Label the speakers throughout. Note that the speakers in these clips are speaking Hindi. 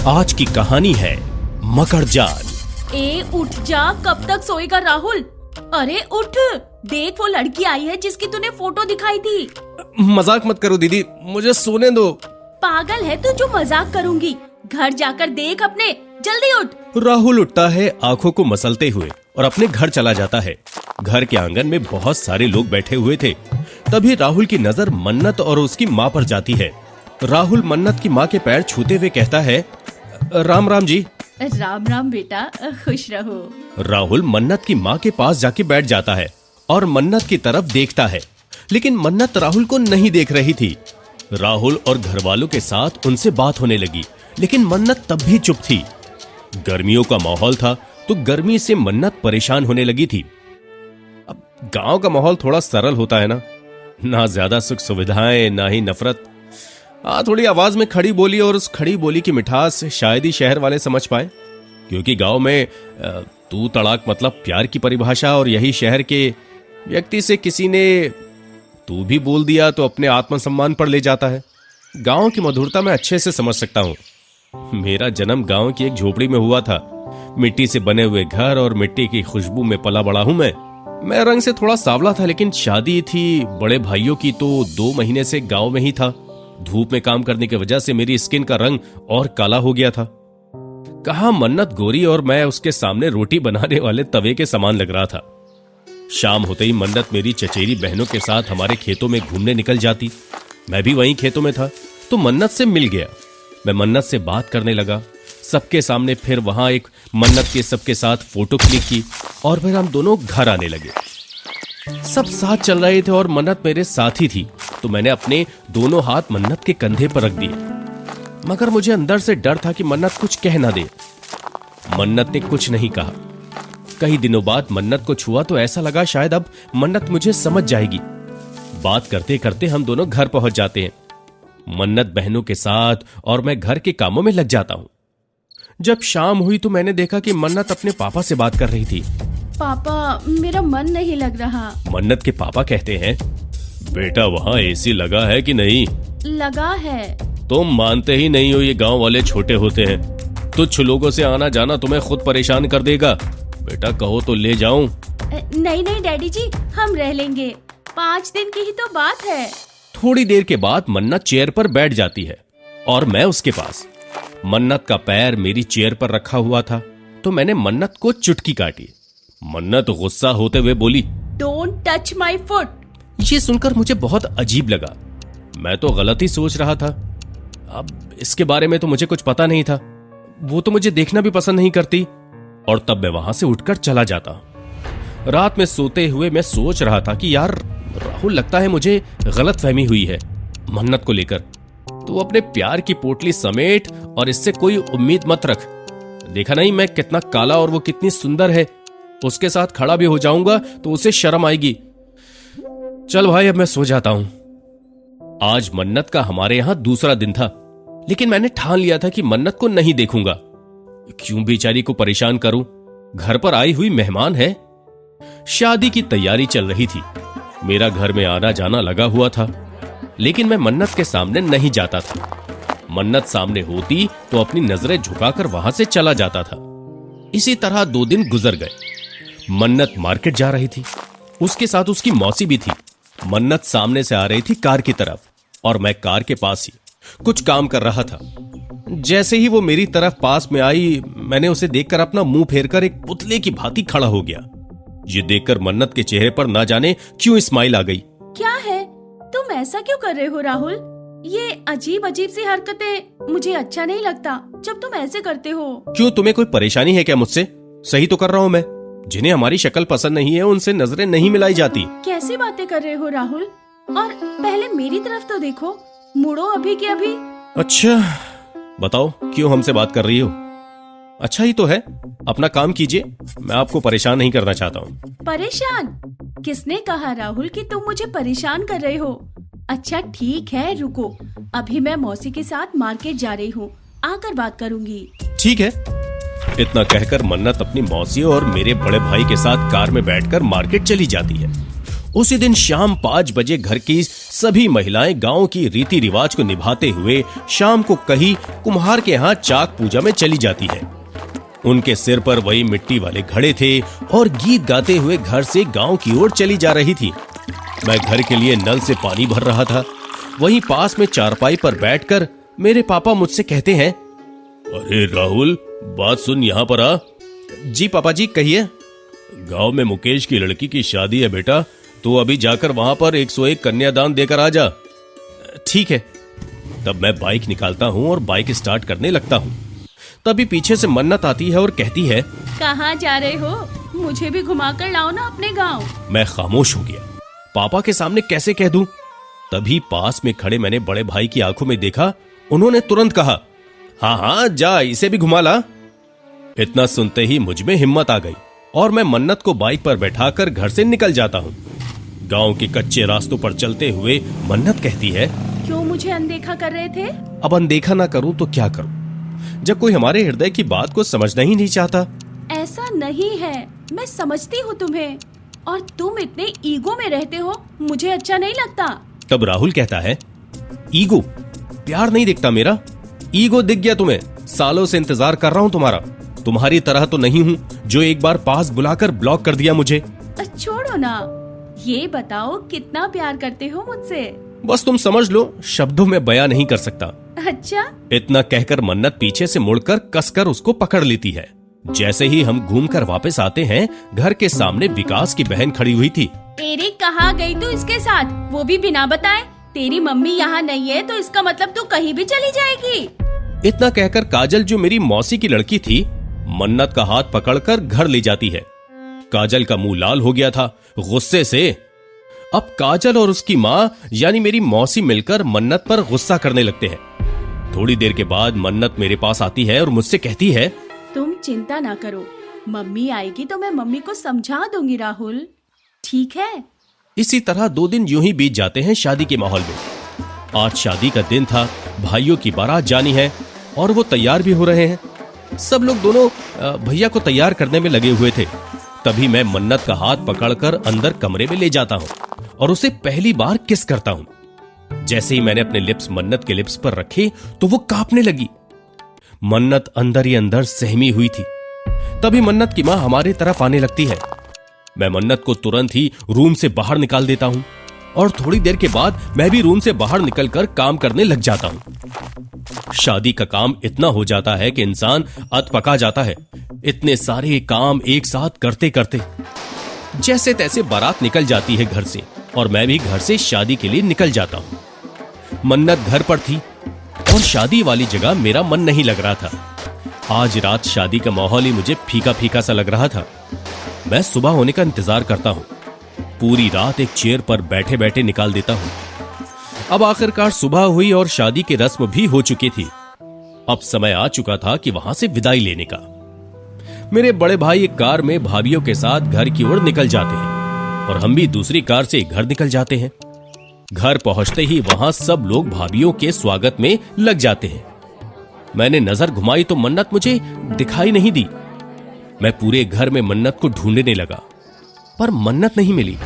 Speaker 1: आज की कहानी है मकड़जान।
Speaker 2: ए उठ जा, कब तक सोएगा राहुल? अरे उठ, देख वो लड़की आई है जिसकी तूने फोटो दिखाई थी।
Speaker 1: मजाक मत करो दीदी, मुझे सोने दो।
Speaker 2: पागल है तू जो मजाक करूंगी। घर जाकर देख अपने, जल्दी उठ।
Speaker 1: राहुल उठता है आंखों को मसलते हुए और अपने घर चला जाता है। घर के आंगन में बहुत सारे लोग बैठे हुए थे। तभी राहुल की नजर मन्नत और उसकी माँ पर जाती है। राहुल मन्नत की माँ के पैर छूते हुए कहता है, राम राम जी।
Speaker 2: राम राम बेटा, खुश रहो।
Speaker 1: राहुल मन्नत की माँ के पास जाके बैठ जाता है और मन्नत की तरफ देखता है, लेकिन मन्नत राहुल को नहीं देख रही थी। राहुल और घर वालों के साथ उनसे बात होने लगी, लेकिन मन्नत तब भी चुप थी। गर्मियों का माहौल था तो गर्मी से मन्नत परेशान होने लगी थी। अब गांव का माहौल थोड़ा सरल होता है ना ज्यादा सुख सुविधाएं ना ही नफरत। थोड़ी आवाज में खड़ी बोली, और उस खड़ी बोली की मिठास शायद ही शहर वाले समझ पाए, क्योंकि गांव में तू तड़ाक मतलब प्यार की परिभाषा, और यही शहर के व्यक्ति से किसी ने तू भी बोल दिया तो अपने आत्मसम्मान पर ले जाता है। गांव की मधुरता मैं अच्छे से समझ सकता हूं। मेरा जन्म गांव की एक झोपड़ी में हुआ था। मिट्टी से बने हुए घर और मिट्टी की खुशबू में पला बड़ा हूं मैं रंग से थोड़ा सांवला था, लेकिन शादी थी बड़े भाइयों की तो 2 महीने से गांव में ही था। धूप में काम करने की वजह से मेरी स्किन का रंग और काला हो गया था। कहा मन्नत गोरी और मैं उसके सामने रोटी बनाने वाले तवे के समान लग रहा था। शाम होते ही मन्नत मेरी चचेरी बहनों के साथ हमारे खेतों में घूमने निकल जाती। मैं भी वहीं खेतों में था तो मन्नत से मिल गया। मैं मन्नत से बात करने लगा सबके सामने। फिर वहां एक मन्नत के सबके साथ फोटो क्लिक की और फिर हम दोनों घर आने लगे। सब साथ चल रहे थे और मन्नत मेरे साथ ही थी, तो मैंने अपने दोनों हाथ मन्नत के कंधे पर रख दिए, मगर मुझे अंदर से डर था कि मन्नत कुछ कह ना दे। मन्नत ने कुछ नहीं कहा। कई दिनों बाद मन्नत को छुआ तो ऐसा लगा शायद अब मन्नत मुझे समझ जाएगी। बात करते करते हम दोनों घर पहुंच जाते हैं। मन्नत बहनों के साथ और मैं घर के कामों में लग जाता हूं। जब शाम हुई तो मैंने देखा कि मन्नत अपने पापा से बात कर रही थी।
Speaker 2: पापा, मेरा मन नहीं लग रहा।
Speaker 1: मन्नत के पापा कहते हैं, बेटा वहाँ एसी लगा है कि नहीं?
Speaker 2: लगा है।
Speaker 1: तुम मानते ही नहीं हो, ये गांव वाले छोटे होते हैं। तुच्छ लोगों से आना जाना तुम्हें खुद परेशान कर देगा। बेटा कहो तो ले जाऊं?
Speaker 2: नहीं नहीं डैडी जी, हम रह लेंगे। 5 दिन की ही तो बात है।
Speaker 1: थोड़ी देर के बाद मन्नत चेयर पर बैठ जाती है और मैं उसके पास। मन्नत का पैर मेरी चेयर पर रखा हुआ था तो मैंने मन्नत को चुटकी काटी। मन्नत गुस्सा होते हुए बोली, डोंट टच माई फुट। ये सुनकर मुझे बहुत अजीब लगा। मैं तो गलत ही सोच रहा था। अब इसके बारे में तो मुझे कुछ पता नहीं था। वो तो मुझे देखना भी पसंद नहीं करती, और तब मैं वहां से उठकर चला जाता। रात में सोते हुए मैं सोच रहा था कि यार राहुल, लगता है मुझे गलतफहमी हुई है मन्नत को लेकर। तो अपने प्यार की पोटली समेट और इससे कोई उम्मीद मत रख। देखा नहीं मैं कितना काला और वो कितनी सुंदर है। उसके साथ खड़ा भी हो जाऊंगा तो उसे शर्म आएगी। चल भाई, अब मैं सो जाता हूं। आज मन्नत का हमारे यहां दूसरा दिन था, लेकिन मैंने ठान लिया था कि मन्नत को नहीं देखूंगा। क्यों बेचारी को परेशान करूं? घर पर आई हुई मेहमान है। शादी की तैयारी चल रही थी। मेरा घर में आना जाना लगा हुआ था, लेकिन मैं मन्नत के सामने नहीं जाता था। मन्नत सामने होती तो अपनी नजरें झुकाकर वहां से चला जाता था। इसी तरह 2 दिन गुजर गए। मन्नत मार्केट जा रही थी, उसके साथ उसकी मौसी भी थी। मन्नत सामने से आ रही थी कार की तरफ, और मैं कार के पास ही कुछ काम कर रहा था। जैसे ही वो मेरी तरफ पास में आई, मैंने उसे देखकर अपना मुंह फेरकर एक पुतले की भांति खड़ा हो गया। ये देखकर मन्नत के चेहरे पर ना जाने क्यों स्माइल आ गई।
Speaker 2: क्या है, तुम ऐसा क्यों कर रहे हो राहुल? ये अजीब अजीब सी हरकतें मुझे अच्छा नहीं लगता जब तुम ऐसे करते हो।
Speaker 1: क्यों, तुम्हें कोई परेशानी है क्या मुझसे? सही तो कर रहा हूँ मैं। जिन्हें हमारी शक्ल पसंद नहीं है उनसे नजरें नहीं मिलाई जाती।
Speaker 2: कैसी बातें कर रहे हो राहुल? और पहले मेरी तरफ तो देखो, मुड़ो अभी के अभी।
Speaker 1: अच्छा बताओ, क्यों हमसे बात कर रही हो? अच्छा ही तो है, अपना काम कीजिए। मैं आपको परेशान नहीं करना चाहता हूँ।
Speaker 2: परेशान? किसने कहा राहुल कि तुम मुझे परेशान कर रहे हो? अच्छा ठीक है, रुको, अभी मैं मौसी के साथ मार्केट जा रही हूँ, आकर बात करूंगी।
Speaker 1: ठीक है। इतना कहकर मन्नत अपनी मौसी और मेरे बड़े भाई के साथ कार में बैठकर मार्केट चली जाती है। उसी दिन शाम 5 बजे घर की सभी महिलाएं गांव की रीति रिवाज को निभाते हुए शाम को कहीं कुम्हार के यहाँ चाक पूजा में चली जाती है। उनके सिर पर वही मिट्टी वाले घड़े थे और गीत गाते हुए घर से गांव की ओर चली जा रही थी। मैं घर के लिए नल से पानी भर रहा था। वहीं पास में चारपाई पर बैठकर मेरे पापा मुझसे कहते हैं, अरे राहुल, बात सुन, यहाँ पर आ। जी पापा जी, कहिए। गांव में मुकेश की लड़की की शादी है बेटा, तो अभी जाकर वहां पर 101 कन्यादान देकर आ जा। ठीक है। तब मैं बाइक निकालता हूँ और बाइक स्टार्ट करने लगता हूँ। तभी पीछे से मन्नत आती है और कहती है,
Speaker 2: कहाँ जा रहे हो? मुझे भी घुमाकर लाओ ना अपने गांव।
Speaker 1: मैं खामोश हो गया। पापा के सामने कैसे कह दूं? तभी पास में खड़े मैंने बड़े भाई की आंखों में देखा। उन्होंने तुरंत कहा, हाँ हाँ जा, इसे भी घुमा ला। इतना सुनते ही मुझ में हिम्मत आ गई और मैं मन्नत को बाइक पर बैठाकर घर से निकल जाता हूँ। गांव के कच्चे रास्तों पर चलते हुए मन्नत कहती है,
Speaker 2: क्यों मुझे अनदेखा कर रहे थे?
Speaker 1: अब अनदेखा ना करूं तो क्या करूं, जब कोई हमारे हृदय की बात को समझना ही नहीं चाहता।
Speaker 2: ऐसा नहीं है, मैं समझती हूँ तुम्हें, और तुम इतने ईगो में रहते हो, मुझे अच्छा नहीं लगता।
Speaker 1: तब राहुल कहता है, ईगो? प्यार नहीं दिखता मेरा? ईगो दिख गया तुम्हें? सालों से इंतजार कर रहा हूँ तुम्हारा। तुम्हारी तरह तो नहीं हूँ जो एक बार पास बुलाकर ब्लॉक कर दिया मुझे।
Speaker 2: छोड़ो ना, ये बताओ कितना प्यार करते हो मुझसे?
Speaker 1: बस तुम समझ लो, शब्दों में बयां नहीं कर सकता।
Speaker 2: अच्छा?
Speaker 1: इतना कहकर मन्नत पीछे से मुड़कर कसकर उसको पकड़ लेती है। जैसे ही हम घूमकर वापस आते हैं, घर के सामने विकास की बहन खड़ी हुई थी।
Speaker 2: एरिक, कहाँ गई तू इसके साथ, वो भी बिना बताए? तेरी मम्मी यहाँ नहीं है तो इसका मतलब तू कहीं भी चली जाएगी।
Speaker 1: इतना कहकर काजल, जो मेरी मौसी की लड़की थी, मन्नत का हाथ पकड़कर घर ले जाती है। काजल का मुंह लाल हो गया था गुस्से से। अब काजल और उसकी माँ यानी मेरी मौसी मिलकर मन्नत पर गुस्सा करने लगते हैं। थोड़ी देर के बाद मन्नत मेरे पास आती है और मुझसे कहती है,
Speaker 2: तुम चिंता ना करो, मम्मी आएगी तो मैं मम्मी को समझा दूंगी राहुल, ठीक है?
Speaker 1: इसी तरह 2 दिन यूं ही बीत जाते हैं शादी के माहौल में। आज शादी का दिन था, भाइयों की बारात जानी है और वो तैयार भी हो रहे हैं। सब लोग दोनों भैया को तैयार करने में लगे हुए थे। तभी मैं मन्नत का हाथ पकड़कर अंदर कमरे में ले जाता हूँ और उसे पहली बार किस करता हूँ। जैसे ही मैंने अपने लिप्स मन्नत के लिप्स पर रखे तो वो कांपने लगी। मन्नत अंदर ही अंदर सहमी हुई थी। तभी मन्नत की माँ हमारी तरफ आने लगती है। मैं मन्नत को तुरंत ही रूम से बाहर निकाल देता हूँ और थोड़ी देर के बाद मैं भी रूम से बाहर निकलकर काम करने लग जाता हूँ। शादी का काम इतना हो जाता है कि इंसान अधपका जाता है। इतने सारे काम एक साथ करते करते जैसे तैसे बारात निकल जाती है घर से और मैं भी घर से शादी के लिए निकल जाता हूँ। मन्नत घर पर थी और शादी वाली जगह मेरा मन नहीं लग रहा था। आज रात शादी का माहौल ही मुझे फीका फीका सा लग रहा था। मैं सुबह होने का इंतजार करता हूँ। पूरी रात एक चेयर पर बैठे बैठे निकाल देता हूँ। अब आखिरकार सुबह हुई और शादी की रस्म भी हो चुकी थी। अब समय आ चुका था कि वहां से विदाई लेने का। मेरे बड़े भाई एक कार में भाभीियों के साथ घर की ओर निकल जाते हैं और हम भी दूसरी कार से घर निकल जाते हैं। घर पहुंचते ही वहां सब लोग भाभीियों के स्वागत में लग जाते हैं। मैंने नजर घुमाई तो मन्नत मुझे दिखाई नहीं दी। मैं पूरे घर में मन्नत को ढूंढने लगा पर मन्नत नहीं मिली।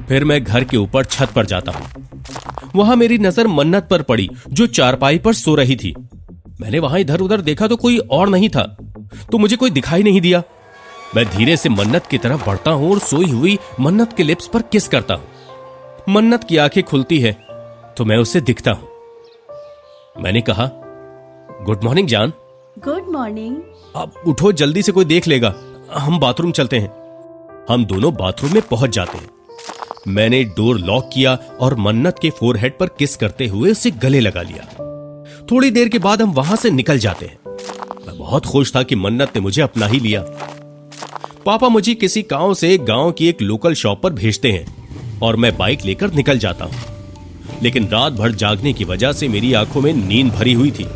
Speaker 1: फिर मैं घर के ऊपर छत पर जाता हूं। वहां मेरी नजर मन्नत पर पड़ी जो चारपाई पर सो रही थी। मैंने वहां इधर उधर देखा तो कोई और नहीं था, तो मुझे कोई दिखाई नहीं दिया। मैं धीरे से मन्नत की तरफ बढ़ता हूं और सोई हुई मन्नत के लिप्स पर किस करता हूं। मन्नत की आंखें खुलती है तो मैं उसे दिखता हूं। मैंने कहा, गुड मॉर्निंग जान।
Speaker 2: Good morning.
Speaker 1: अब उठो, जल्दी से कोई देख लेगा, हम बाथरूम चलते हैं। हम दोनों बाथरूम में पहुंच जाते हैं। मैंने डोर लॉक किया और मन्नत के फोरहेड पर किस करते हुए उसे गले लगा लिया। थोड़ी देर के बाद हम वहां से निकल जाते हैं। मैं बहुत खुश था कि मन्नत ने मुझे अपना ही लिया। पापा मुझे किसी गांव से गांव की एक लोकल शॉप पर भेजते हैं और मैं बाइक लेकर निकल जाता हूं। लेकिन रात भर जागने की वजह से मेरी आंखों में नींद भरी हुई थी।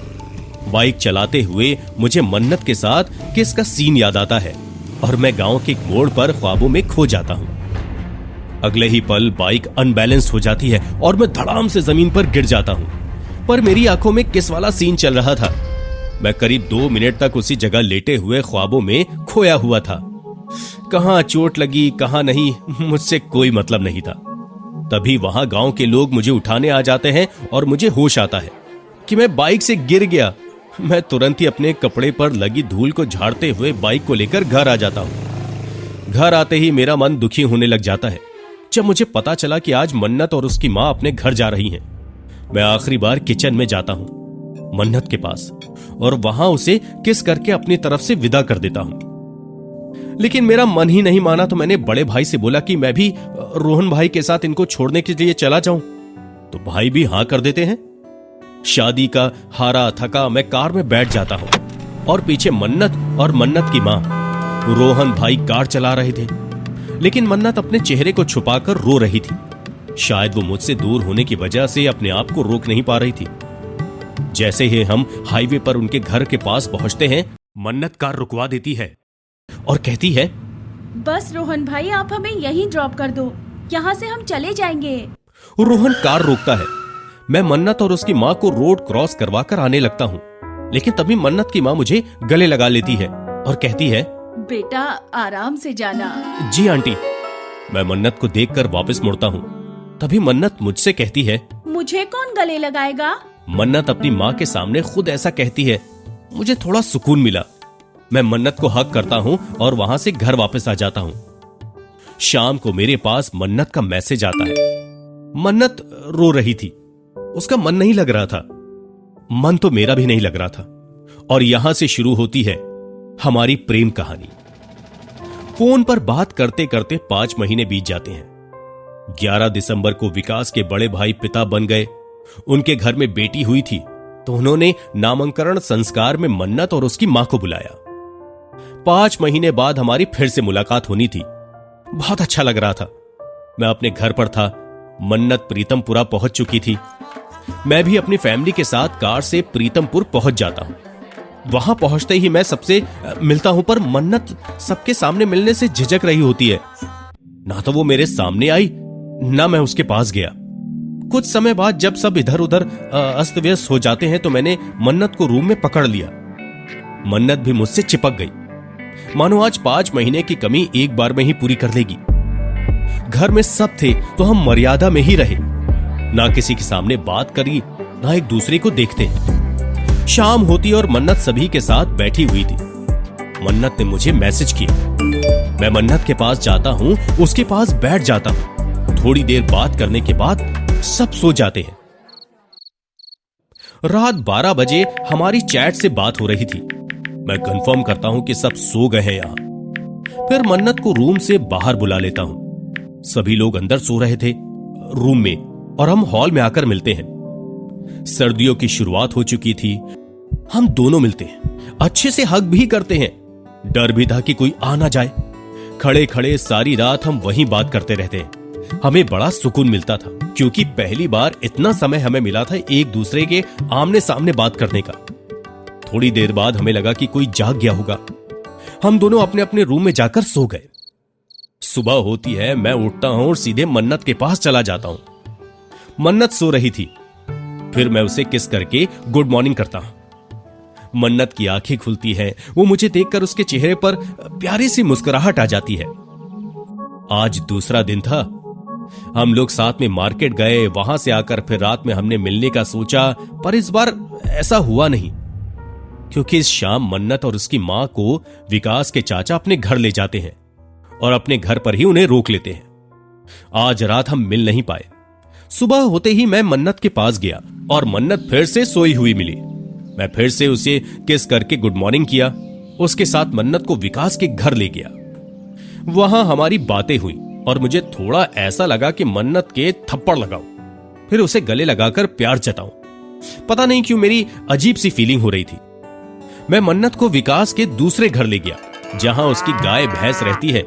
Speaker 1: बाइक चलाते हुए मुझे मन्नत के साथ किस का सीन याद आता है और मैं गांव के एक मोड़ पर ख्वाबों में खो जाता हूं। अगले ही पल बाइक अनबैलेंस हो जाती है और मैं धड़ाम से जमीन पर गिर जाता हूं। पर मेरी आंखों में किस वाला सीन चल रहा था। मैं करीब 2 मिनट तक उसी जगह लेटे हुए ख्वाबों में खोया हुआ था। कहां चोट लगी कहां नहीं मुझसे कोई मतलब नहीं था। तभी वहां गांव के लोग मुझे उठाने आ जाते हैं और मुझे होश आता है कि मैं बाइक से गिर गया। मैं तुरंत ही अपने कपड़े पर लगी धूल को झाड़ते हुए बाइक को लेकर घर आ जाता हूं। घर आते ही मेरा मन दुखी होने लग जाता है जब मुझे पता चला कि आज मन्नत और उसकी मां अपने घर जा रही हैं। मैं आखिरी बार किचन में जाता हूं मन्नत के पास और वहां उसे किस करके अपनी तरफ से विदा कर देता हूं। लेकिन मेरा मन ही नहीं माना तो मैंने बड़े भाई से बोला कि मैं भी रोहन भाई के साथ इनको छोड़ने के लिए चला जाऊं। तो भाई भी हां कर देते हैं। शादी का हारा थका मैं कार में बैठ जाता हूं और पीछे मन्नत और मन्नत की मां रोहन भाई कार चला रहे थे। लेकिन मन्नत अपने चेहरे को छुपाकर रो रही थी। शायद वो मुझसे दूर होने की वजह से अपने आप को रोक नहीं पा रही थी। जैसे ही हम हाईवे पर उनके घर के पास पहुंचते हैं मन्नत कार रुकवा देती है और कहती है,
Speaker 2: बस रोहन भाई आप हमें यहीं ड्रॉप कर दो, यहाँ से हम चले जाएंगे।
Speaker 1: रोहन कार रोकता है। मैं मन्नत और उसकी माँ को रोड क्रॉस करवा कर आने लगता हूँ। लेकिन तभी मन्नत की माँ मुझे गले लगा लेती है और कहती है,
Speaker 2: बेटा आराम से जाना।
Speaker 1: जी आंटी। मैं मन्नत को देखकर वापस मुड़ता हूँ। तभी मन्नत मुझसे कहती है,
Speaker 2: मुझे कौन गले लगाएगा।
Speaker 1: मन्नत अपनी माँ के सामने खुद ऐसा कहती है। मुझे थोड़ा सुकून मिला। मैं मन्नत को हक करता हूँ और वहां से घर वापस आ जाता हूँ। शाम को मेरे पास मन्नत का मैसेज आता है। मन्नत रो रही थी। उसका मन नहीं लग रहा था। मन तो मेरा भी नहीं लग रहा था। और यहां से शुरू होती है हमारी प्रेम कहानी। फोन पर बात करते करते 5 महीने बीत जाते हैं। 11 दिसंबर को विकास के बड़े भाई पिता बन गए। उनके घर में बेटी हुई थी तो उन्होंने नामकरण संस्कार में मन्नत और उसकी मां को बुलाया। 5 महीने बाद हमारी फिर से मुलाकात होनी थी। बहुत अच्छा लग रहा था। मैं अपने घर पर था। मन्नत प्रीतमपुरा पहुंच चुकी थी। मैं भी अपनी फैमिली के साथ कार से प्रीतमपुर पहुंच जाता हूं। वहां पहुंचते ही मैं सबसे मिलता हूं पर मन्नत सबके सामने मिलने से झिझक रही होती है। ना तो वो मेरे सामने आई ना मैं उसके पास गया। कुछ समय बाद जब सब इधर उधर अस्त व्यस्त हो जाते हैं तो मैंने मन्नत को रूम में पकड़ लिया। मन्नत भी मुझसे चिपक गई, मानो आज 5 महीने की कमी एक बार में ही पूरी कर लेगी। घर में सब थे तो हम मर्यादा में ही रहे। ना किसी के सामने बात करी ना एक दूसरे को देखते। शाम होती और मन्नत सभी के साथ बैठी हुई थी। मन्नत ने मुझे मैसेज किया। मैं मन्नत के पास जाता हूं, उसके पास बैठ जाता हूं। थोड़ी देर बात करने के बाद सब सो जाते हैं। रात 12 बजे हमारी चैट से बात हो रही थी। मैं कंफर्म करता हूं कि सब सो गए हैं यहां। फिर मन्नत को रूम से बाहर बुला लेता हूं। सभी लोग अंदर सो रहे थे रूम में और हम हॉल में आकर मिलते हैं। सर्दियों की शुरुआत हो चुकी थी। हम दोनों मिलते हैं, अच्छे से हग भी करते हैं। डर भी था कि कोई आ ना जाए। खड़े खड़े सारी रात हम वहीं बात करते रहते हैं। हमें बड़ा सुकून मिलता था क्योंकि पहली बार इतना समय हमें मिला था एक दूसरे के आमने सामने बात करने का। थोड़ी देर बाद हमें लगा कि कोई जाग गया होगा। हम दोनों अपने अपने रूम में जाकर सो गए। सुबह होती है, मैं उठता हूं और सीधे मन्नत के पास चला जाता हूं। मन्नत सो रही थी। फिर मैं उसे किस करके गुड मॉर्निंग करता हूं। मन्नत की आंखें खुलती हैं। वो मुझे देखकर उसके चेहरे पर प्यारी सी मुस्कुराहट आ जाती है। आज दूसरा दिन था। हम लोग साथ में मार्केट गए। वहां से आकर फिर रात में हमने मिलने का सोचा, पर इस बार ऐसा हुआ नहीं क्योंकि इस शाम मन्नत और उसकी मां को विकास के चाचा अपने घर ले जाते हैं और अपने घर पर ही उन्हें रोक लेते हैं। आज रात हम मिल नहीं पाए। सुबह होते ही मैं मन्नत के पास गया और मन्नत फिर से सोई हुई मिली। मैं फिर से उसे किस करके गुड मॉर्निंग किया। उसके साथ मन्नत को विकास के घर ले गया। वहां हमारी बातें हुई और मुझे थोड़ा ऐसा लगा कि मन्नत के थप्पड़ लगाऊं, फिर उसे गले लगाकर प्यार जताऊं। पता नहीं क्यों मेरी अजीब सी फीलिंग हो रही थी। मैं मन्नत को विकास के दूसरे घर ले गया जहां उसकी गाय भैंस रहती है।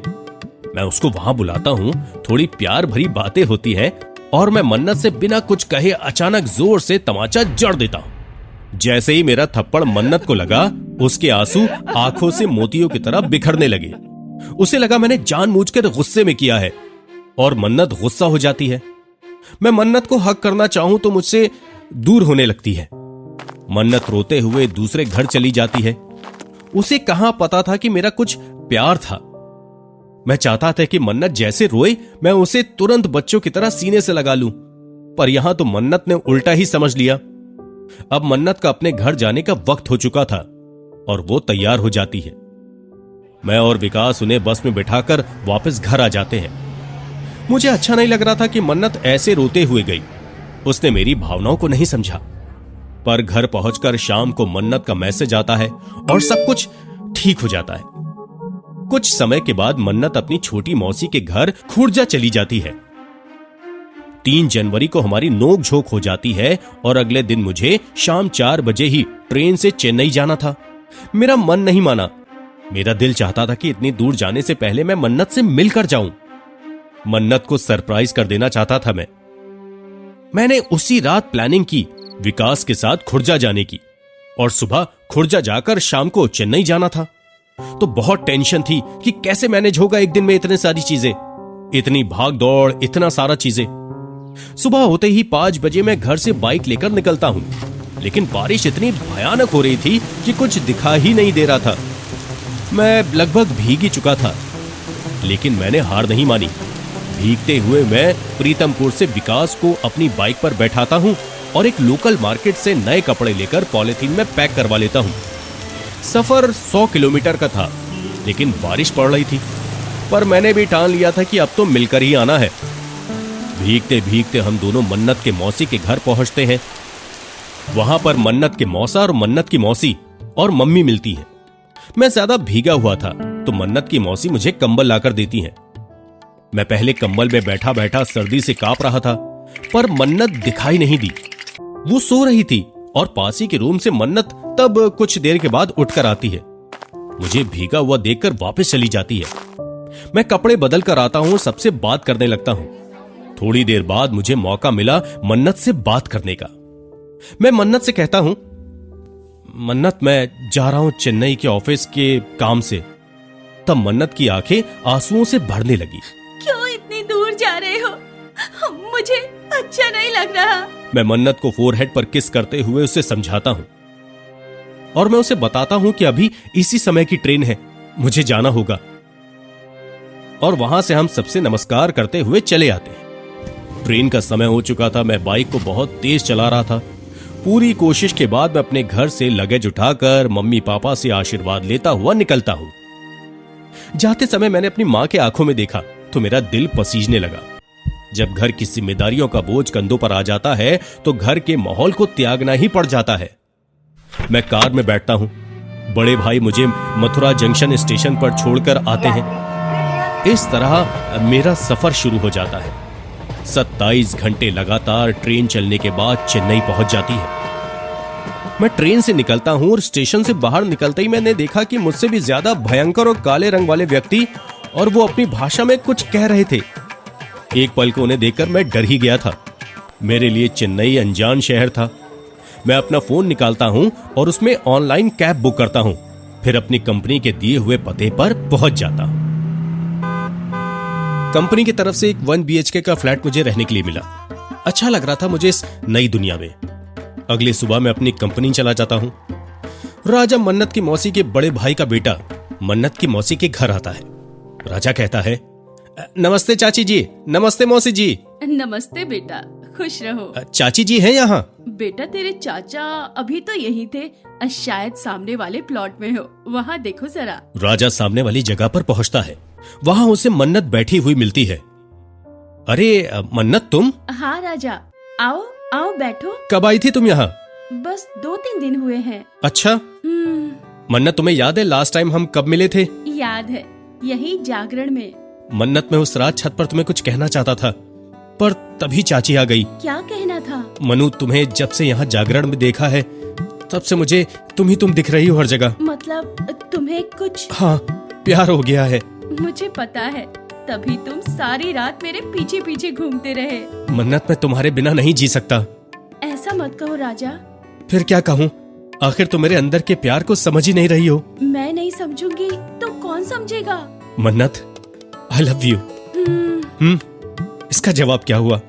Speaker 1: मैं उसको वहां बुलाता हूं। थोड़ी प्यार भरी बातें होती है और मैं मन्नत से बिना कुछ कहे अचानक जोर से तमाचा जड़ देता हूं। जैसे ही मेरा थप्पड़ मन्नत को लगा, उसके आंसू आंखों से मोतियों की तरह बिखरने लगे। उसे लगा मैंने जानबूझकर गुस्से में किया है और मन्नत गुस्सा हो जाती है। मैं मन्नत को हक करना चाहूं तो मुझसे दूर होने लगती है। मन्नत रोते हुए दूसरे घर चली जाती है। उसे कहां पता था कि मेरा कुछ प्यार था। मैं चाहता था कि मन्नत जैसे रोए मैं उसे तुरंत बच्चों की तरह सीने से लगा लूं, पर यहां तो मन्नत ने उल्टा ही समझ लिया। अब मन्नत का अपने घर जाने का वक्त हो चुका था और वो तैयार हो जाती है। मैं और विकास उन्हें बस में बिठाकर वापस घर आ जाते हैं। मुझे अच्छा नहीं लग रहा था कि मन्नत ऐसे रोते हुए गई। उसने मेरी भावनाओं को नहीं समझा। पर घर पहुंचकर शाम को मन्नत का मैसेज आता है और सब कुछ ठीक हो जाता है। कुछ समय के बाद मन्नत अपनी छोटी मौसी के घर खुर्जा चली जाती है। 3 जनवरी को हमारी नोक-झोंक हो जाती है और अगले दिन मुझे शाम 4 बजे ही ट्रेन से चेन्नई जाना था। मेरा मन नहीं माना। मेरा दिल चाहता था कि इतनी दूर जाने से पहले मैं मन्नत से मिलकर जाऊं। मन्नत को सरप्राइज कर देना चाहता था मैंने उसी रात प्लानिंग की विकास के साथ खुर्जा जाने की और सुबह खुर्जा जाकर शाम को चेन्नई जाना था। तो बहुत टेंशन थी कि कैसे मैनेज होगा एक दिन में इतने सारी चीजें, इतनी भाग दौड़, इतना सारा चीजें। सुबह होते ही 5 बजे मैं घर से बाइक लेकर निकलता हूं, लेकिन बारिश इतनी भयानक हो रही थी कि कुछ दिखा ही नहीं दे रहा था। मैं लगभग भीग ही चुका था, लेकिन मैंने हार नहीं मानी। भीगते हुए मैं प्रीतमपुर से विकास को अपनी बाइक पर बैठाता हूं और एक लोकल मार्केट से नए कपड़े लेकर पॉलिथीन में पैक करवा लेता हूं। सफर 100 किलोमीटर का था, लेकिन बारिश पड़ रही थी, पर मैंने भी ठान लिया था कि अब तो मिलकर ही आना है। भीगते भीगते हम दोनों मन्नत के मौसी के घर पहुंचते हैं। वहां पर मन्नत के मौसा और मन्नत की मौसी और मम्मी मिलती है। मैं ज्यादा भीगा हुआ था तो मन्नत की मौसी मुझे कंबल लाकर देती हैं। मैं पहले कंबल में बैठा बैठा सर्दी से कांप रहा था, पर मन्नत दिखाई नहीं दी। वो सो रही थी और पास ही के रूम से मन्नत तब कुछ देर के बाद उठकर आती है। मुझे भीगा हुआ देखकर वापस चली जाती है। मैं कपड़े बदल कर आता हूं, सबसे बात करने लगता हूं। थोड़ी देर बाद मुझे मौका मिला मन्नत से बात करने का। मैं मन्नत से कहता हूं, मन्नत मैं जा रहा हूं चेन्नई के ऑफिस के काम से। तब मन्नत की आंखें आंसुओं से भरने लगी।
Speaker 2: क्यों इतनी दूर जा रहे हो? मुझे अच्छा नहीं लग रहा।
Speaker 1: मैं मन्नत को फोरहेड पर किस करते हुए उसे समझाता हूं और मैं उसे बताता हूं कि अभी इसी समय की ट्रेन है, मुझे जाना होगा। और वहां से हम सबसे नमस्कार करते हुए चले आते हैं। ट्रेन का समय हो चुका था। मैं बाइक को बहुत तेज चला रहा था। पूरी कोशिश के बाद मैं अपने घर से लगेज उठाकर मम्मी पापा से आशीर्वाद लेता हुआ निकलता हूं। जाते समय मैंने अपनी मां के आंखों में देखा तो मेरा दिल पसीजने लगा। जब घर की जिम्मेदारियों का बोझ कंधों पर आ जाता है तो घर के माहौल को त्यागना ही पड़ जाता है। मैं कार में बैठता हूं। बड़े भाई मुझे मथुरा जंक्शन स्टेशन पर छोड़कर आते हैं। इस तरह मेरा सफर शुरू हो जाता है। 27 घंटे लगातार ट्रेन चलने के बाद चेन्नई पहुंच जाती है। मैं ट्रेन से निकलता हूं और स्टेशन से बाहर निकलते ही मैंने देखा कि मुझसे भी ज्यादा भयंकर और काले रंग वाले व्यक्ति, और वो अपनी भाषा में कुछ कह रहे थे। एक पल को उन्हें देखकर मैं डर ही गया था। मेरे लिए चेन्नई अनजान शहर था। मैं अपना फोन निकालता हूं और उसमें ऑनलाइन कैब बुक करता हूं, फिर अपनी कंपनी के दिए हुए पते पर पहुंच जाता हूं। कंपनी की तरफ से एक 1 BHK का फ्लैट मुझे रहने के लिए मिला। अच्छा लग रहा था मुझे इस नई दुनिया में। अगली सुबह मैं अपनी कंपनी चला जाता हूं। राजा मन्नत की मौसी के बड़े भाई का बेटा मन्नत की मौसी के घर आता है। राजा कहता है, नमस्ते चाची जी। नमस्ते मौसी जी।
Speaker 2: नमस्ते बेटा, खुश रहो।
Speaker 1: चाची जी हैं यहाँ?
Speaker 2: बेटा तेरे चाचा अभी तो यही थे, शायद सामने वाले प्लॉट में हो, वहाँ देखो जरा।
Speaker 1: राजा सामने वाली जगह पर पहुँचता है। वहाँ उसे मन्नत बैठी हुई मिलती है। अरे मन्नत तुम?
Speaker 2: हाँ राजा, आओ आओ बैठो।
Speaker 1: कब आई थी तुम यहाँ?
Speaker 2: बस 2-3 दिन हुए हैं।
Speaker 1: अच्छा। मन्नत तुम्हें याद है लास्ट टाइम हम कब मिले थे?
Speaker 2: याद है, यही जागरण में।
Speaker 1: मन्नत मैं उस रात छत पर तुम्हें कुछ कहना चाहता था, पर तभी चाची आ गई।
Speaker 2: क्या कहना था?
Speaker 1: मनु, तुम्हें जब से यहाँ जागरण में देखा है तब से मुझे तुम दिख रही हो हर जगह।
Speaker 2: मतलब तुम्हें कुछ?
Speaker 1: हाँ, प्यार हो गया है।
Speaker 2: मुझे पता है, तभी तुम सारी रात मेरे पीछे पीछे घूमते रहे।
Speaker 1: मन्नत, मैं तुम्हारे बिना नहीं जी सकता।
Speaker 2: ऐसा मत कहो राजा।
Speaker 1: फिर क्या कहूँ? आखिर तुम मेरे अंदर के प्यार को समझ ही नहीं रही हो।
Speaker 2: मैं नहीं समझूंगी तो कौन समझेगा?
Speaker 1: मन्नत, आई लव यू। इसका जवाब क्या हुआ?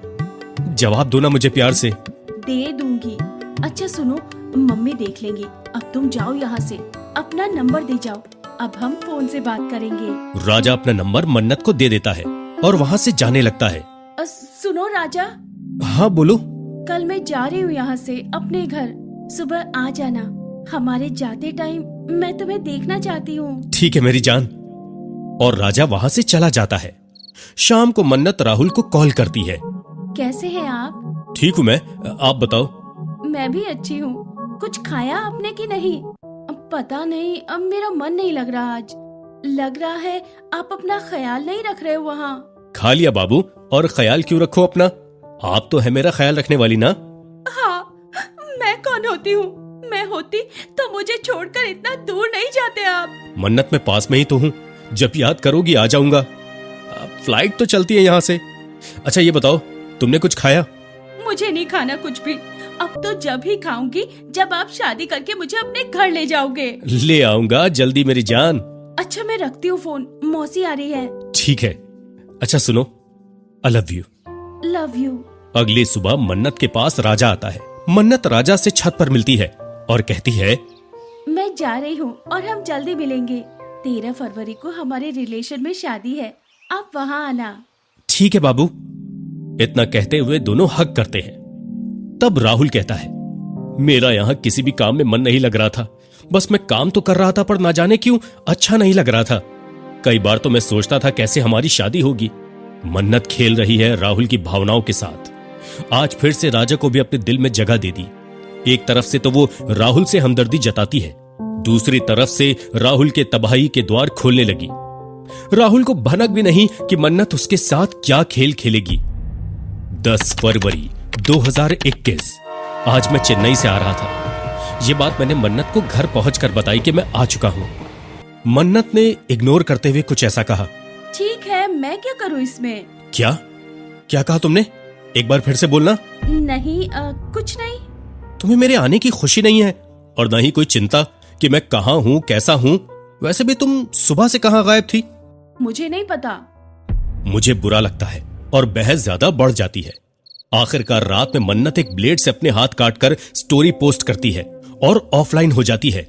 Speaker 1: जवाब दो ना मुझे प्यार से।
Speaker 2: दे दूंगी। अच्छा सुनो, मम्मी देख लेंगी। अब तुम जाओ यहाँ से, अपना नंबर दे जाओ। अब हम फोन से बात करेंगे।
Speaker 1: राजा अपना नंबर मन्नत को दे देता है और वहाँ से जाने लगता है।
Speaker 2: सुनो राजा,
Speaker 1: हाँ बोलो।
Speaker 2: कल मैं जा रही हूँ यहाँ से अपने घर, सुबह आ जाना। हमारे जाते टाइम मैं तुम्हें देखना चाहती हूँ।
Speaker 1: ठीक है मेरी जान। और राजा वहाँ से चला जाता है। शाम को मन्नत राहुल को कॉल करती है।
Speaker 2: कैसे हैं आप?
Speaker 1: ठीक हूँ मैं, आप बताओ।
Speaker 2: मैं भी अच्छी हूँ। कुछ खाया आपने कि नहीं? पता नहीं, अब मेरा मन नहीं लग रहा आज। लग रहा है आप अपना ख्याल नहीं रख रहे हो वहाँ।
Speaker 1: खा लिया बाबू, और ख्याल क्यों रखो अपना? आप तो है मेरा ख्याल रखने वाली ना।
Speaker 2: हाँ, मैं कौन होती हूँ? मैं होती तो मुझे छोड़कर इतना दूर नहीं जाते आप।
Speaker 1: मन्नत मैं पास में ही तो हूँ, जब याद करोगी आ जाऊंगा। फ्लाइट तो चलती है यहाँ से। अच्छा ये बताओ, तुमने कुछ खाया?
Speaker 2: मुझे नहीं खाना कुछ भी। अब तो जब ही खाऊंगी जब आप शादी करके मुझे अपने घर ले जाओगे।
Speaker 1: ले आऊंगा जल्दी मेरी जान।
Speaker 2: अच्छा मैं रखती हूँ फोन, मौसी आ रही है।
Speaker 1: ठीक है। अच्छा सुनो, I love you.
Speaker 2: Love you.
Speaker 1: अगली सुबह मन्नत के पास राजा आता है। मन्नत राजा से छत पर मिलती है और कहती है,
Speaker 2: मैं जा रही हूँ और हम जल्दी मिलेंगे। 13 फरवरी को हमारे रिलेशन में शादी है, आप वहाँ आना।
Speaker 1: ठीक है बाबू। इतना कहते हुए दोनों हग करते हैं। तब राहुल कहता है, मेरा यहाँ किसी भी काम में मन नहीं लग रहा था। बस मैं काम तो कर रहा था पर ना जाने क्यों अच्छा नहीं लग रहा था। कई बार तो मैं सोचता था कैसे हमारी शादी होगी। मन्नत खेल रही है राहुल की भावनाओं के साथ। आज फिर से राजा को भी अपने दिल में जगह दे दी। एक तरफ से तो वो राहुल से हमदर्दी जताती है, दूसरी तरफ से राहुल के तबाही के द्वार खोलने लगी। राहुल को भनक भी नहीं कि मन्नत उसके साथ क्या खेल खेलेगी। 10 फरवरी 2021। आज मैं चेन्नई से आ रहा था। ये बात मैंने मन्नत को घर पहुंचकर बताई कि मैं आ चुका हूं। मन्नत ने इग्नोर करते हुए कुछ ऐसा कहा,
Speaker 2: ठीक है, मैं क्या करूं इसमें?
Speaker 1: क्या क्या कहा तुमने? एक बार फिर से बोलना।
Speaker 2: नहीं, कुछ नहीं।
Speaker 1: तुम्हें मेरे आने की खुशी नहीं है और न ही कोई चिंता कि मैं कहाँ हूँ, कैसा हूँ? वैसे भी तुम सुबह से कहाँ गायब थी?
Speaker 2: मुझे नहीं पता।
Speaker 1: मुझे बुरा लगता है और बहस ज्यादा बढ़ जाती है। आखिरकार रात में मन्नत एक ब्लेड से अपने हाथ काटकर स्टोरी पोस्ट करती है और ऑफलाइन हो जाती है।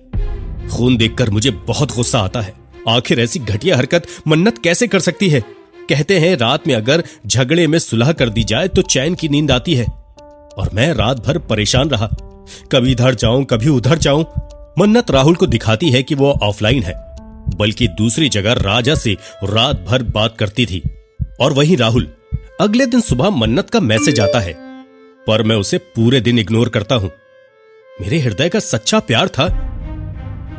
Speaker 1: खून देखकर मुझे बहुत गुस्सा आता है। आखिर ऐसी घटिया हरकत मन्नत कैसे कर सकती है? कहते हैं रात में अगर झगड़े में सुलह कर दी जाए तो चैन की नींद आती है। और मैं रात भर परेशान रहा, कभी इधर जाऊं कभी उधर जाऊं। मन्नत राहुल को दिखाती है कि वो ऑफलाइन है, बल्कि दूसरी जगह राजा से रात भर बात करती थी। और वहीं राहुल। अगले दिन सुबह मन्नत का मैसेज आता है, पर मैं उसे पूरे दिन इग्नोर करता हूं। मेरे हृदय का सच्चा प्यार था।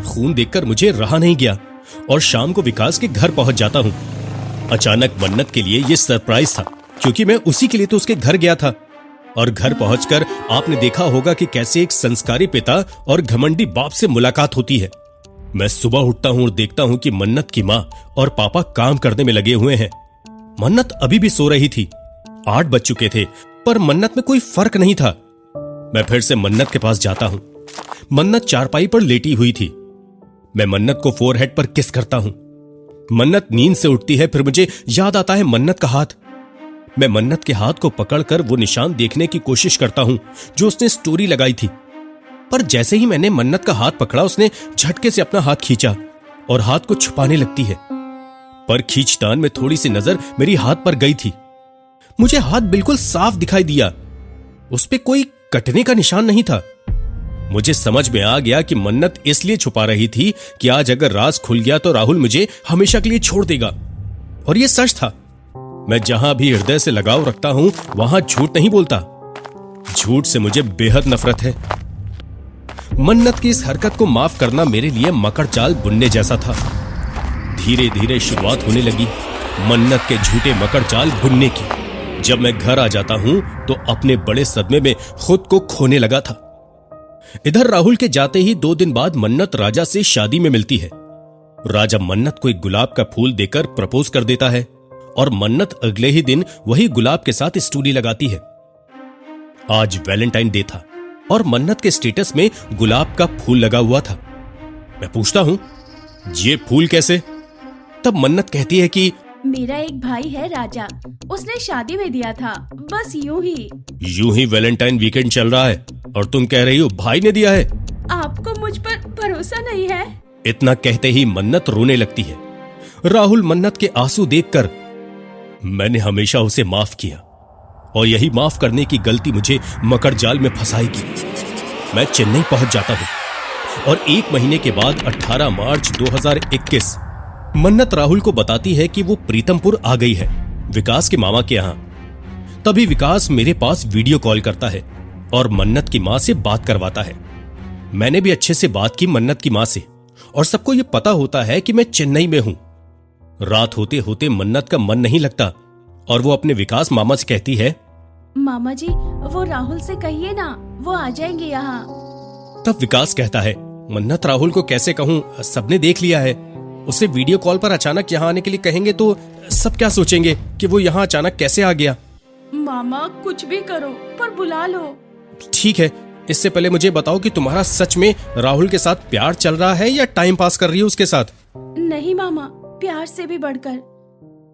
Speaker 1: खून देखकर मुझे रहा नहीं गया और शाम को विकास के घर पहुंच जाता हूं। अचानक मन्नत के लिए यह सरप्राइज था, क्योंकि मैं उसी के लिए तो उसके घर गया था। और घर पहुंचकर आपने देखा होगा कि कैसे एक संस्कारी पिता और घमंडी बाप से मुलाकात होती है। मैं सुबह उठता हूं और देखता हूं कि मन्नत की मां और पापा काम करने में लगे हुए हैं। मन्नत अभी भी सो रही थी। 8 बज चुके थे, पर मन्नत में कोई फर्क नहीं था। मैं फिर से मन्नत के पास जाता हूं। मन्नत चारपाई पर लेटी हुई थी। मैं मन्नत को फोरहेड पर किस करता हूं। मन्नत नींद से उठती है, फिर मुझे याद आता है मन्नत का हाथ। मैं मन्नत के हाथ को पकड़कर वो निशान देखने की कोशिश करता हूं जो उसने स्टोरी लगाई थी। पर जैसे ही मैंने मन्नत का हाथ पकड़ा, उसने झटके से अपना हाथ खींचा और हाथ को छुपाने लगती है। पर खींचतान में थोड़ी सी नजर मेरी हाथ पर गई थी। मुझे हाथ बिल्कुल साफ दिखाई दिया। उस पे कोई कटने का निशान नहीं था। मुझे समझ में आ गया कि मन्नत इसलिए छुपा रही थी कि आज अगर राज खुल गया तो राहुल मुझे हमेशा के लिए छोड़ देगा। और यह सच था। मैं जहां भी हृदय से लगाव रखता हूं वहां झूठ नहीं बोलता। झूठ से मुझे बेहद नफरत है। मन्नत की इस हरकत को माफ करना मेरे लिए मकर जाल बुनने जैसा था। धीरे धीरे शुरुआत होने लगी मन्नत के झूठे मकर जाल बुनने की। जब मैं घर आ जाता हूं तो अपने बड़े सदमे में खुद को खोने लगा था। इधर राहुल के जाते ही 2 दिन बाद मन्नत राजा से शादी में मिलती है। राजा मन्नत को एक गुलाब का फूल देकर प्रपोज कर देता है और मन्नत अगले ही दिन वही गुलाब के साथ स्टोरी लगाती है। आज वैलेंटाइन डे था और मन्नत के स्टेटस में गुलाब का फूल लगा हुआ था। मैं पूछता हूं, ये फूल कैसे? तब मन्नत कहती है कि
Speaker 2: मेरा एक भाई है राजा, उसने शादी में दिया था, बस यूं ही
Speaker 1: वैलेंटाइन वीकेंड चल रहा है और तुम कह रही हो भाई ने दिया है।
Speaker 2: आपको मुझ पर भरोसा नहीं है?
Speaker 1: इतना कहते ही मन्नत रोने लगती है। राहुल मन्नत के आंसू देखकर, मैंने हमेशा उसे माफ किया और यही माफ करने की गलती मुझे मकर जाल में फंसाएगी। मैं चेन्नई पहुंच जाता हूं और 1 महीने के बाद 18 मार्च 2021 मन्नत राहुल को बताती है कि वो प्रीतमपुर आ गई है विकास के मामा के यहां। तभी विकास मेरे पास वीडियो कॉल करता है और मन्नत की मां से बात करवाता है। मैंने भी अच्छे से बात की मन्नत की मां से और सबको यह पता होता है कि मैं चेन्नई में हूं। रात होते होते मन्नत का मन नहीं लगता और वो अपने विकास मामा से कहती है,
Speaker 2: मामा जी वो राहुल से कहिए ना, वो आ जाएंगे यहाँ।
Speaker 1: तब विकास कहता है, मन्नत राहुल को कैसे कहूं, सबने देख लिया है। उसे वीडियो कॉल पर अचानक यहाँ आने के लिए कहेंगे तो सब क्या सोचेंगे कि वो यहाँ अचानक कैसे आ गया।
Speaker 2: मामा कुछ भी करो पर बुला लो।
Speaker 1: ठीक है, इससे पहले मुझे बताओ कि तुम्हारा सच में राहुल के साथ प्यार चल रहा है या टाइम पास कर रही हो उसके साथ?
Speaker 2: नहीं मामा, प्यार से भी बढ़कर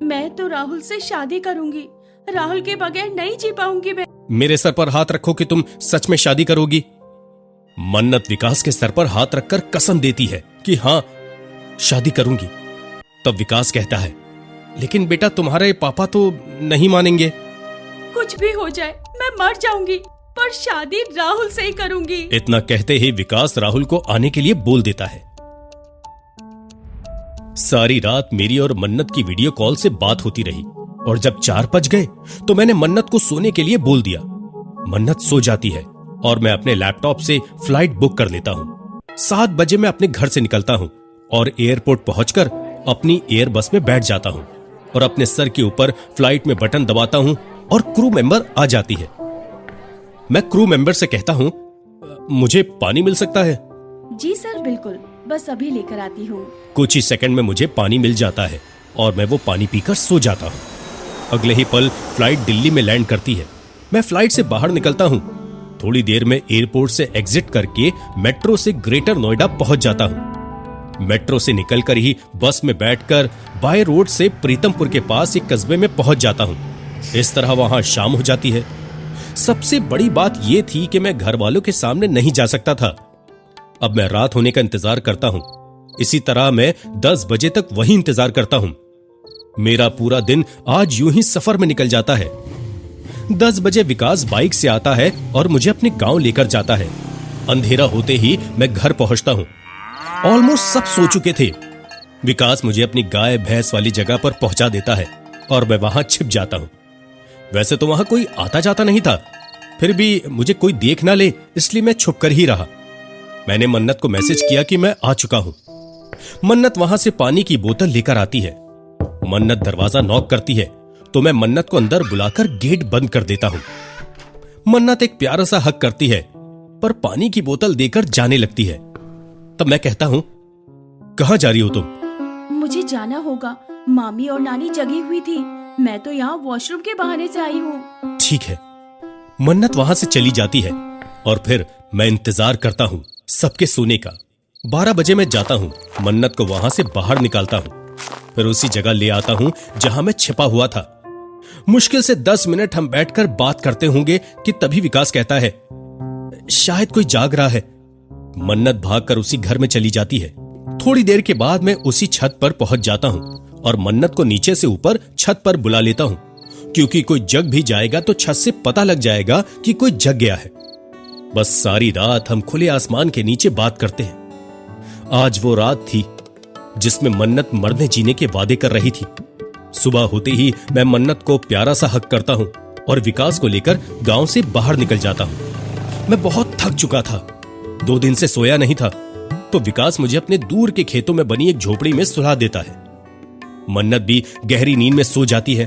Speaker 2: मैं तो राहुल से शादी करूंगी। राहुल के बगैर नहीं जी पाऊंगी मैं।
Speaker 1: मेरे सर पर हाथ रखो कि तुम सच में शादी करोगी। मन्नत विकास के सर पर हाथ रखकर कसम देती है कि हाँ शादी करूंगी। तब विकास कहता है, लेकिन बेटा तुम्हारे पापा तो नहीं मानेंगे।
Speaker 2: कुछ भी हो जाए मैं मर जाऊंगी पर शादी राहुल से ही करूंगी।
Speaker 1: इतना कहते ही विकास राहुल को आने के लिए बोल देता है। सारी रात मेरी और मन्नत की वीडियो कॉल से बात होती रही और जब 4 बज गए तो मैंने मन्नत को सोने के लिए बोल दिया। मन्नत सो जाती है और मैं अपने लैपटॉप से फ्लाइट बुक कर लेता हूँ। 7 बजे मैं अपने घर से निकलता हूँ और एयरपोर्ट पहुंचकर अपनी एयर बस में बैठ जाता हूँ और अपने सर के ऊपर फ्लाइट में बटन दबाता हूँ और क्रू मेंबर आ जाती है। मैं क्रू मेंबर से कहता हूँ, मुझे पानी मिल सकता है?
Speaker 2: जी सर बिल्कुल, बस अभी लेकर आती हूँ।
Speaker 1: कुछ ही सेकंड में मुझे पानी मिल जाता है और मैं वो पानी पीकर सो जाता हूँ। अगले ही पल फ्लाइट दिल्ली में लैंड करती है। मैं फ्लाइट से बाहर निकलता हूँ। थोड़ी देर में एयरपोर्ट से एग्जिट करके मेट्रो से ग्रेटर नोएडा पहुंच जाता हूँ। मेट्रो से निकलकर ही बस में बैठकर बाय रोड से प्रीतमपुर के पास एक कस्बे में पहुंच जाता हूँ। इस तरह वहां शाम हो जाती है। सबसे बड़ी बात यह थी कि मैं घर वालों के सामने नहीं जा सकता था। अब मैं रात होने का इंतजार करता हूँ। इसी तरह मैं 10 बजे तक वही इंतजार करता हूँ। मेरा पूरा दिन आज यूं ही सफर में निकल जाता है। 10 बजे विकास बाइक से आता है और मुझे अपने गांव लेकर जाता है। अंधेरा होते ही मैं घर पहुंचता हूँ। ऑलमोस्ट सब सो चुके थे। विकास मुझे अपनी गाय भैंस वाली जगह पर पहुंचा देता है और मैं वहां छिप जाता हूं। वैसे तो वहां कोई आता जाता नहीं था, फिर भी मुझे कोई देख ना ले इसलिए मैं छुप कर ही रहा। मैंने मन्नत को मैसेज किया कि मैं आ चुका हूं। मन्नत वहां से पानी की बोतल लेकर आती है। मन्नत दरवाजा नॉक करती है तो मैं मन्नत को अंदर बुलाकर गेट बंद कर देता हूं। मन्नत एक प्यारा सा हक करती है पर पानी की बोतल देकर जाने लगती है। तब मैं कहता हूं, कहां जा रही हो तुम?
Speaker 2: मुझे जाना होगा, मामी और नानी जगी हुई थी। मैं तो यहाँ वॉशरूम के बहाने से आई हूँ।
Speaker 1: ठीक है। मन्नत वहां से चली जाती है और फिर मैं इंतजार करता हूँ सबके सोने का। 12 बजे मैं जाता हूँ, मन्नत को वहां से बाहर निकालता हूँ, फिर उसी जगह ले आता हूँ जहां मैं छिपा हुआ था। मुश्किल से 10 मिनट हम बैठकर बात करते होंगे कि तभी विकास कहता है, शायद कोई जाग रहा है। मन्नत भागकर उसी घर में चली जाती है। थोड़ी देर के बाद मैं उसी छत पर पहुंच जाता हूं और मन्नत को नीचे से ऊपर छत पर बुला लेता हूं, क्योंकि कोई जग भी जाएगा तो छत से पता लग जाएगा कि कोई जग गया है। बस सारी रात हम खुले आसमान के नीचे बात करते हैं। आज वो रात थी जिसमें मन्नत मरने जीने के वादे कर रही थी। सुबह होते ही मैं मन्नत को प्यारा सा हक करता हूं और विकास को लेकर गांव से बाहर निकल जाता हूं। मैं बहुत थक चुका था, 2 दिन से सोया नहीं था, तो विकास मुझे अपने दूर के खेतों में बनी एक झोपड़ी में सुला देता है। मन्नत भी गहरी नींद में सो जाती है।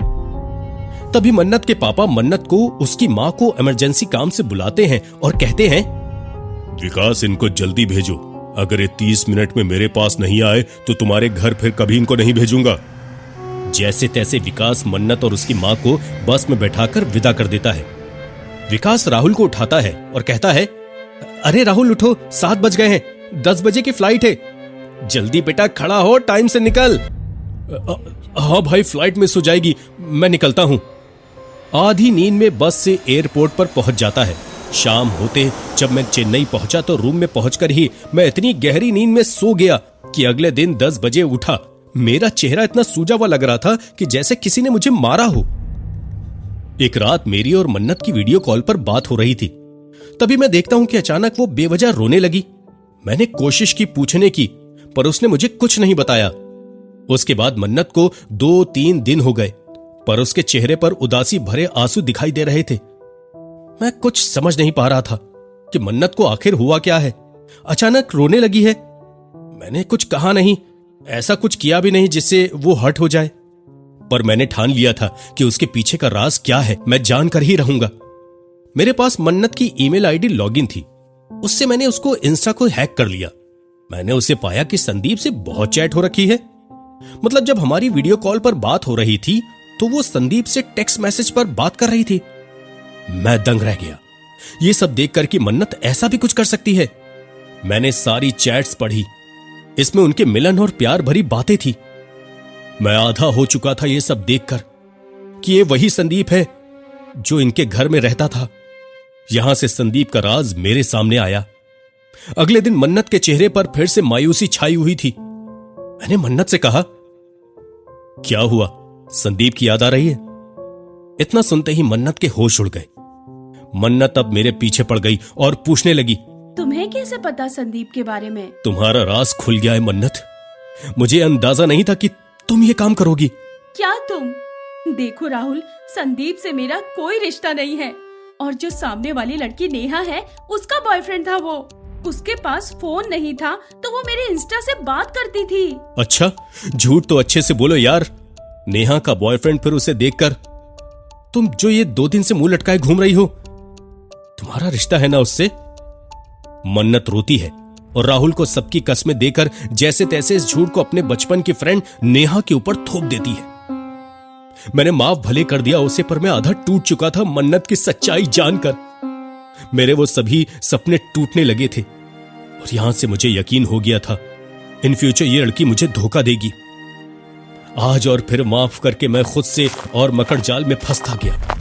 Speaker 1: तभी मन्नत के पापा मन्नत को उसकी मां को इमरजेंसी काम से बुलाते हैं और कहते हैं, विकास इनको जल्दी भेजो, अगर ये 30 मिनट में मेरे पास नहीं आए तो तुम्हारे घर फिर कभी इनको नहीं भेजूंगा। जैसे तैसे विकास मन्नत और उसकी मां को बस में बैठाकर विदा कर देता है। विकास राहुल को उठाता है और कहता है, अरे राहुल उठो, 7 बज गए हैं, 10 बजे की फ्लाइट है, जल्दी बेटा खड़ा हो, टाइम से निकल। हाँ भाई, फ्लाइट मिस हो जाएगी, मैं निकलता हूं। आधी नींद में बस से एयरपोर्ट पर पहुंच जाता है। शाम होते जब मैं चेन्नई पहुंचा तो रूम में पहुंचकर ही मैं इतनी गहरी नींद में सो गया कि अगले दिन 10 बजे उठा, मेरा चेहरा इतना सूजा हुआ लग रहा था कि जैसे किसी ने मुझे मारा हो। एक रात मेरी और मन्नत की वीडियो कॉल पर बात हो रही थी। तभी मैं देखता हूं कि अचानक वो बेवजह रोने लगी। मैंने कोशिश की पूछने की, पर उसने मुझे कुछ नहीं बताया। उसके बाद मन्नत को 2-3 दिन हो गए, पर उसके चेहरे पर उदासी भरे आंसू दिखाई दे रहे थे। मैं कुछ समझ नहीं पा रहा था कि मन्नत को आखिर हुआ क्या है, अचानक रोने लगी है। मैंने कुछ कहा नहीं, ऐसा कुछ किया भी नहीं जिससे वो हर्ट हो जाए, पर मैंने ठान लिया था कि उसके पीछे का राज क्या है मैं जानकर ही रहूंगा। मेरे पास मन्नत की ईमेल आईडी लॉगिन थी, उससे मैंने उसको इंस्टा को हैक कर लिया। मैंने उसे पाया कि संदीप से बहुत चैट हो रखी है। मतलब जब हमारी वीडियो कॉल पर बात हो रही थी तो वो संदीप से टेक्स्ट मैसेज पर बात कर रही थी। मैं दंग रह गया ये सब देखकर कि मन्नत ऐसा भी कुछ कर सकती है। मैंने सारी चैट्स पढ़ी, इसमें उनके मिलन और प्यार भरी बातें थी। मैं आधा हो चुका था ये सब देखकर कि ये वही संदीप है जो इनके घर में रहता था। यहां से संदीप का राज मेरे सामने आया। अगले दिन मन्नत के चेहरे पर फिर से मायूसी छाई हुई थी। मैंने मन्नत से कहा, क्या हुआ, संदीप की याद आ रही है? इतना सुनते ही मन्नत के होश उड़ गए। मन्नत अब मेरे पीछे पड़ गई और पूछने लगी,
Speaker 2: तुम्हें कैसे पता संदीप के बारे में?
Speaker 1: तुम्हारा राज खुल गया है मन्नत। मुझे अंदाजा नहीं था कि तुम ये काम करोगी।
Speaker 2: क्या तुम? देखो राहुल, संदीप से मेरा कोई रिश्ता नहीं है, और जो सामने वाली लड़की नेहा है उसका बॉयफ्रेंड था वो। उसके पास फोन नहीं था तो वो मेरे इंस्टा से बात करती थी।
Speaker 1: अच्छा, झूठ तो अच्छे से बोलो यार। नेहा का बॉयफ्रेंड, फिर उसे देखकर तुम जो ये 2 दिन से मुंह लटकाए घूम रही हो, तुम्हारा रिश्ता है ना उससे? मन्नत रोती है और राहुल को सबकी कस्में देकर जैसे तैसे इस झूठ को अपने बचपन की फ्रेंड नेहा के ऊपर थोप देती है। मैंने माफ भले कर दिया उसे, पर मैं आधा टूट चुका था मन्नत की सच्चाई जानकर। मेरे वो सभी सपने टूटने लगे थे और यहां से मुझे यकीन हो गया था इन फ्यूचर ये लड़की मुझे धोखा देगी। आज और फिर माफ करके मैं खुद से और मकड़ जाल में फंसता गया।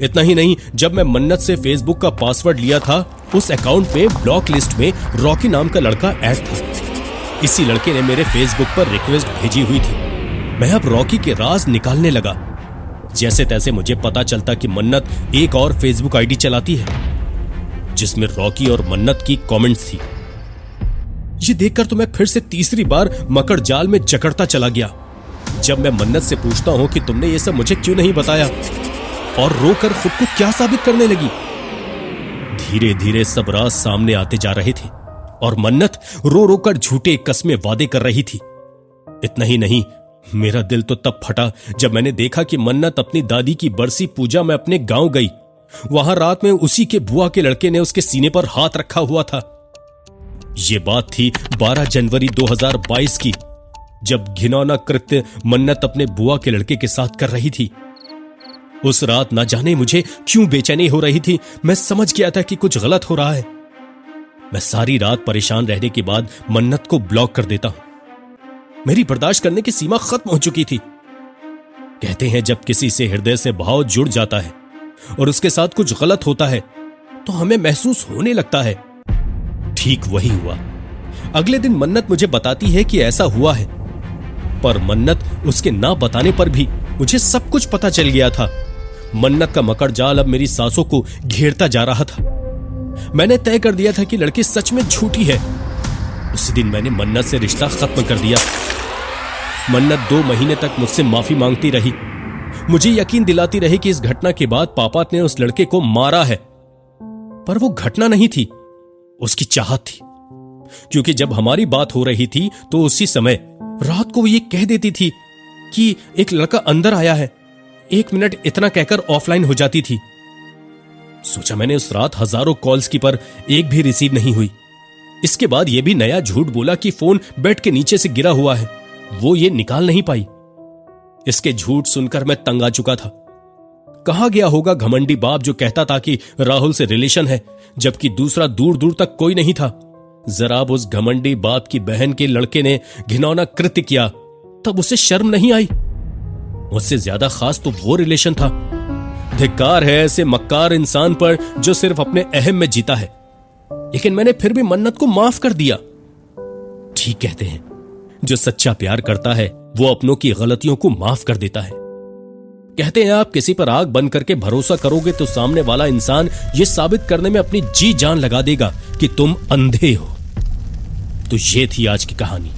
Speaker 1: इतना ही नहीं, जब मैं मन्नत से फेसबुक का पासवर्ड लिया था, उस अकाउंट में ब्लॉक लिस्ट में रॉकी नाम का लड़का ऐड था। इसी लड़के ने मेरे फेसबुक पर रिक्वेस्ट भेजी हुई थी। मैं अब रॉकी के राज निकालने लगा। जैसे तैसे मुझे पता चलता कि मन्नत एक और फेसबुक आईडी चलाती है जिसमें रॉकी और मन्नत की कमेंट्स थी। ये देखकर तो मैं फिर से तीसरी बार मकड़ जाल में जकड़ता चला गया। जब मैं मन्नत से पूछता हूं कि तुमने ये सब मुझे क्यों नहीं बताया, और रोकर खुद को क्या साबित करने लगी। धीरे धीरे सब राज सामने आते जा रहे थे और मन्नत रो रो कर झूठे कस्में वादे कर रही थी। इतना ही नहीं, मेरा दिल तो तब फटा जब मैंने देखा कि मन्नत अपनी दादी की बरसी पूजा में अपने गांव गई। वहां रात में उसी के बुआ के लड़के ने उसके सीने पर हाथ रखा हुआ था। यह बात थी 12 जनवरी 2022 की, जब घिनौना कृत्य मन्नत अपने बुआ के लड़के के साथ कर रही थी। उस रात ना जाने मुझे क्यों बेचैनी हो रही थी। मैं समझ गया था कि कुछ गलत हो रहा है। मैं सारी रात परेशान रहने के बाद मन्नत को ब्लॉक कर देता हूं। मेरी बर्दाश्त करने की सीमा खत्म हो चुकी थी। कहते हैं जब किसी से हृदय से भाव जुड़ जाता है और उसके साथ कुछ गलत होता है तो हमें महसूस होने लगता है। ठीक वही हुआ। अगले दिन मन्नत मुझे बताती है कि ऐसा हुआ है, पर मन्नत उसके ना बताने पर भी मुझे सब कुछ पता चल गया था। मन्नत का मकड़ जाल अब मेरी सांसों को घेरता जा रहा था। मैंने तय कर दिया था कि लड़की सच में झूठी है। उसी दिन मैंने मन्नत से रिश्ता खत्म कर दिया। मन्नत 2 महीने तक मुझसे माफी मांगती रही, मुझे यकीन दिलाती रही कि इस घटना के बाद पापा ने उस लड़के को मारा है। पर वो घटना नहीं थी, उसकी चाहत थी। क्योंकि जब हमारी बात हो रही थी तो उसी समय रात को वो ये कह देती थी कि एक लड़का अंदर आया है। 1 मिनट इतना कहकर ऑफलाइन हो जाती थी। सोचा मैंने उस रात हजारों कॉल्स की, पर एक भी रिसीव नहीं हुई। इसके बाद यह भी नया झूठ बोला कि फोन बेड के नीचे से गिरा हुआ है, वो ये निकाल नहीं पाई। इसके झूठ सुनकर मैं तंग आ चुका था। कहां गया होगा घमंडी बाप जो कहता था कि राहुल से रिलेशन है, जबकि दूसरा दूर दूर तक कोई नहीं था। जरा अब उस घमंडी बाप की बहन के लड़के ने घिनौना कृत्य किया तब उसे शर्म नहीं आई। मुझसे ज्यादा खास तो वो रिलेशन था। धिक्कार है ऐसे मक्कार इंसान पर जो सिर्फ अपने अहम में जीता है। लेकिन मैंने फिर भी मन्नत को माफ कर दिया। ठीक कहते हैं, जो सच्चा प्यार करता है वो अपनों की गलतियों को माफ कर देता है। कहते हैं आप किसी पर आंख बंद करके भरोसा करोगे तो सामने वाला इंसान ये साबित करने में अपनी जी जान लगा देगा कि तुम अंधे हो। तो ये थी आज की कहानी।